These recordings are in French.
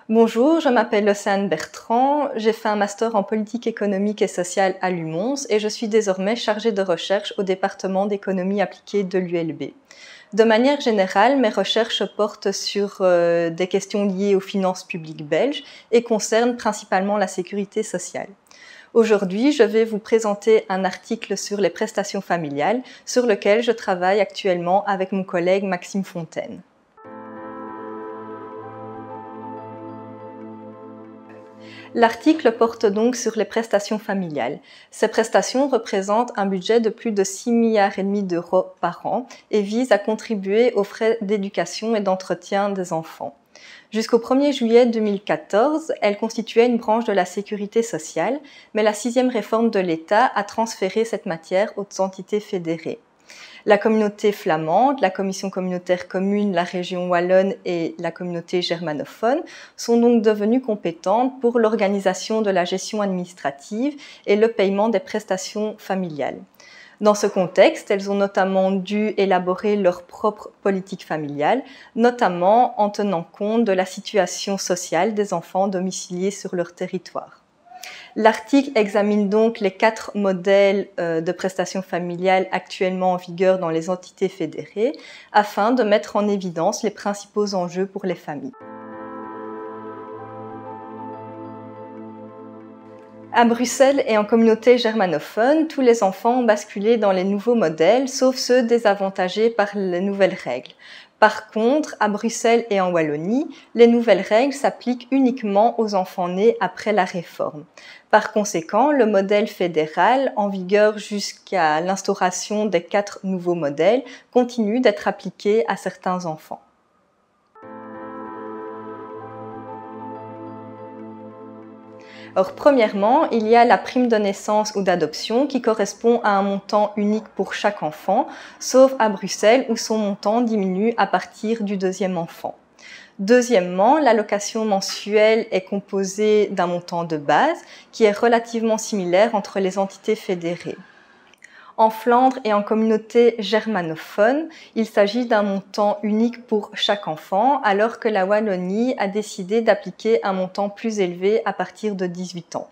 Bonjour, je m'appelle Océane Bertrand, j'ai fait un master en politique économique et sociale à l'UMONS et je suis désormais chargée de recherche au département d'économie appliquée de l'ULB. De manière générale, mes recherches portent sur des questions liées aux finances publiques belges et concernent principalement la sécurité sociale. Aujourd'hui, je vais vous présenter un article sur les prestations familiales sur lequel je travaille actuellement avec mon collègue Maxime Fontaine. L'article porte donc sur les prestations familiales. Ces prestations représentent un budget de plus de 6,5 milliards d'euros par an et visent à contribuer aux frais d'éducation et d'entretien des enfants. Jusqu'au 1er juillet 2014, elles constituaient une branche de la sécurité sociale, mais la 6e réforme de l'État a transféré cette matière aux entités fédérées. La communauté flamande, la commission communautaire commune, la région wallonne et la communauté germanophone sont donc devenues compétentes pour l'organisation de la gestion administrative et le paiement des prestations familiales. Dans ce contexte, elles ont notamment dû élaborer leur propre politique familiale, notamment en tenant compte de la situation sociale des enfants domiciliés sur leur territoire. L'article examine donc les 4 modèles de prestations familiales actuellement en vigueur dans les entités fédérées afin de mettre en évidence les principaux enjeux pour les familles. À Bruxelles et en communauté germanophone, tous les enfants ont basculé dans les nouveaux modèles, sauf ceux désavantagés par les nouvelles règles. Par contre, à Bruxelles et en Wallonie, les nouvelles règles s'appliquent uniquement aux enfants nés après la réforme. Par conséquent, le modèle fédéral, en vigueur jusqu'à l'instauration des 4 nouveaux modèles, continue d'être appliqué à certains enfants. Alors, premièrement, il y a la prime de naissance ou d'adoption qui correspond à un montant unique pour chaque enfant, sauf à Bruxelles où son montant diminue à partir du 2e enfant. Deuxièmement, l'allocation mensuelle est composée d'un montant de base qui est relativement similaire entre les entités fédérées. En Flandre et en communauté germanophone, il s'agit d'un montant unique pour chaque enfant, alors que la Wallonie a décidé d'appliquer un montant plus élevé à partir de 18 ans.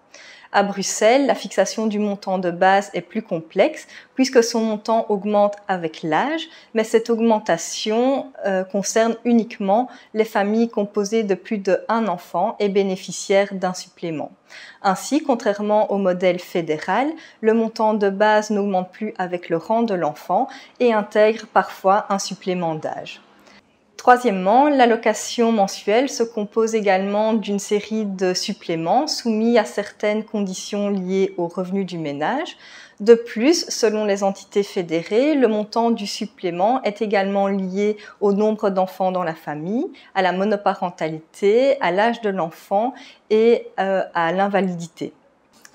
À Bruxelles, la fixation du montant de base est plus complexe puisque son montant augmente avec l'âge, mais cette augmentation concerne uniquement les familles composées de plus d'1 enfant et bénéficiaires d'un supplément. Ainsi, contrairement au modèle fédéral, le montant de base n'augmente plus avec le rang de l'enfant et intègre parfois un supplément d'âge. Troisièmement, l'allocation mensuelle se compose également d'une série de suppléments soumis à certaines conditions liées aux revenus du ménage. De plus, selon les entités fédérées, le montant du supplément est également lié au nombre d'enfants dans la famille, à la monoparentalité, à l'âge de l'enfant et à l'invalidité.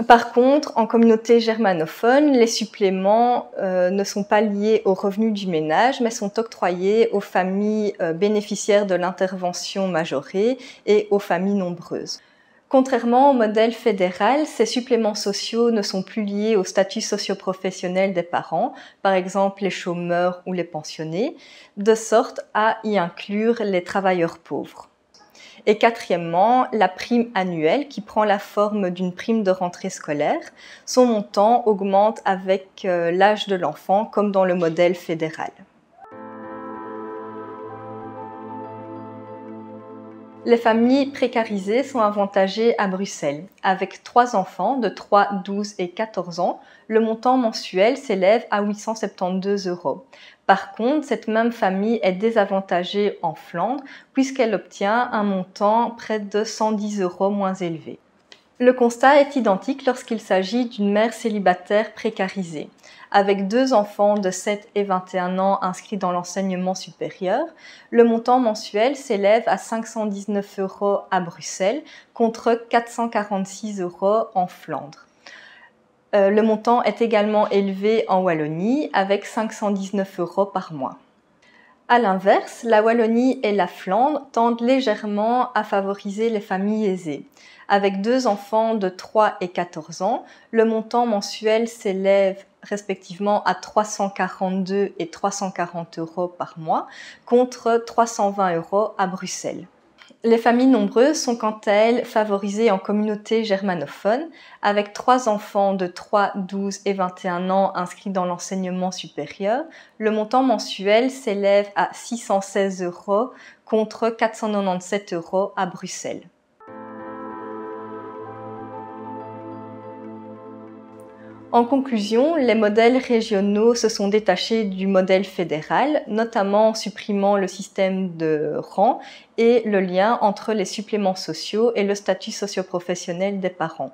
Par contre, en communauté germanophone, les suppléments ne sont pas liés aux revenus du ménage, mais sont octroyés aux familles bénéficiaires de l'intervention majorée et aux familles nombreuses. Contrairement au modèle fédéral, ces suppléments sociaux ne sont plus liés au statut socio-professionnel des parents, par exemple les chômeurs ou les pensionnés, de sorte à y inclure les travailleurs pauvres. Et quatrièmement, la prime annuelle qui prend la forme d'une prime de rentrée scolaire. Son montant augmente avec l'âge de l'enfant comme dans le modèle fédéral. Les familles précarisées sont avantagées à Bruxelles. Avec 3 enfants de 3, 12 et 14 ans, le montant mensuel s'élève à 872 €. Par contre, cette même famille est désavantagée en Flandre puisqu'elle obtient un montant près de 110 € moins élevé. Le constat est identique lorsqu'il s'agit d'une mère célibataire précarisée. Avec 2 enfants de 7 et 21 ans inscrits dans l'enseignement supérieur, le montant mensuel s'élève à 519 € à Bruxelles contre 446 € en Flandre. Le montant est également élevé en Wallonie avec 519 € par mois. A l'inverse, la Wallonie et la Flandre tendent légèrement à favoriser les familles aisées. Avec 2 enfants de 3 et 14 ans, le montant mensuel s'élève respectivement à 342 et 340 € par mois contre 320 € à Bruxelles. Les familles nombreuses sont quant à elles favorisées en communauté germanophone, avec 3 enfants de 3, 12 et 21 ans inscrits dans l'enseignement supérieur. Le montant mensuel s'élève à 616 € contre 497 € à Bruxelles. En conclusion, les modèles régionaux se sont détachés du modèle fédéral, notamment en supprimant le système de rang et le lien entre les suppléments sociaux et le statut socio-professionnel des parents.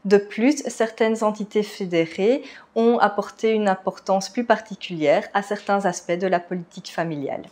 De plus, certaines entités fédérées ont apporté une importance plus particulière à certains aspects de la politique familiale.